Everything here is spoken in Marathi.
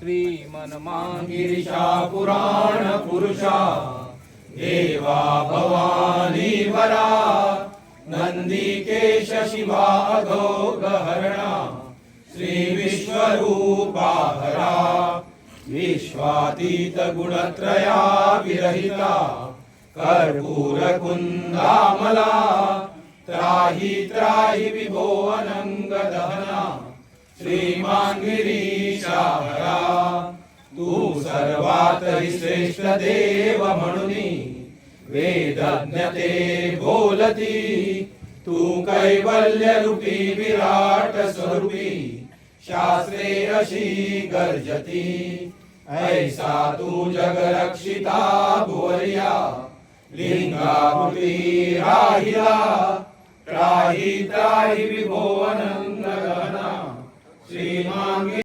श्रीमन्माङ्गिरिषा पुराण पुरुषा देवा भवानी वरा नंदिकेश शिवा अघोगहरणा श्री विश्वरूपा हरा विश्वातीत गुणत्रया विरहिता कर्पूर कुंदामला त्राही त्राही विभो अनंग दहना श्रीमांगिरीशा हरा तू सर्वात श्रेष्ठ देव म्हणुनी वेदज्ञते बोलती तू कैवल्य रूपी विराट स्वरूपी शास्त्रे अशी गर्जती ऐसा तू जगरक्षिता भुवर्या लिंगाकृती राहिला त्राही त्राही विभो अनंत गहना श्रीमांगी